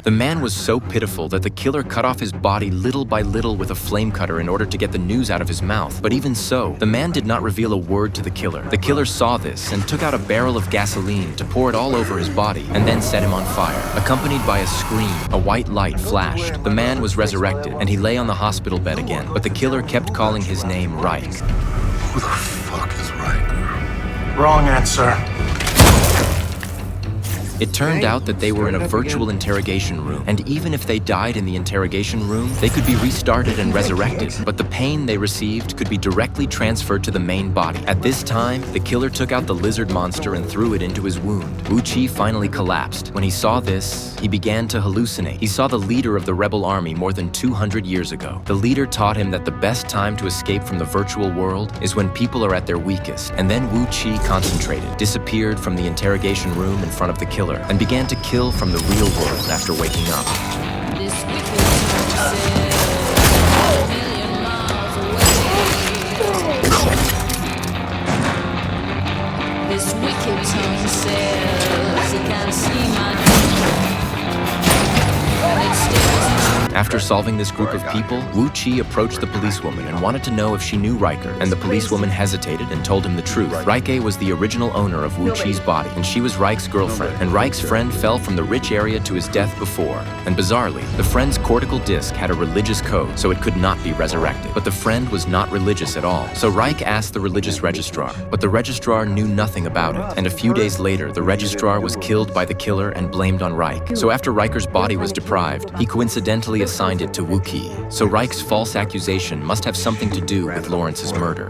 The man was so pitiful that the killer cut off his body little by little with a flame cutter in order to get the news out of his mouth. But even so, the man did not reveal a word to the killer. The killer saw this and took out a barrel of gasoline to pour it all over his body and then set him on fire. Accompanied by a scream, a white light flashed. The man was resurrected and he lay on the hospital bed again, but the killer kept calling his name Reich. Who the fuck is Reich? Wrong answer. It turned out that they were in a virtual interrogation room, and even if they died in the interrogation room, they could be restarted and resurrected, but the pain they received could be directly transferred to the main body. At this time, the killer took out the lizard monster and threw it into his wound. Wu Qi finally collapsed. When he saw this, he began to hallucinate. He saw the leader of the rebel army more than 200 years ago. The leader taught him that the best time to escape from the virtual world is when people are at their weakest, and then Wu Qi concentrated, disappeared from the interrogation room in front of the killer, and began to kill from the real world after waking up. This wicked tongue says, 1,000,000 miles away. This wicked tongue says, it can't see my and it stares. After solving this group of people, Wu Qi approached the policewoman and wanted to know if she knew Riker, and the policewoman hesitated and told him the truth. Reike was the original owner of Wu Qi's body, and she was Reich's girlfriend, and Reich's friend fell from the rich area to his death before. And bizarrely, the friend's cortical disc had a religious code, so it could not be resurrected. But the friend was not religious at all, so Reich asked the religious registrar, but the registrar knew nothing about it, and a few days later, the registrar was killed by the killer and blamed on Reich. So after Riker's body was deprived, he coincidentally assigned it to Wu Qi. So Reich's false accusation must have something to do with Lawrence's murder.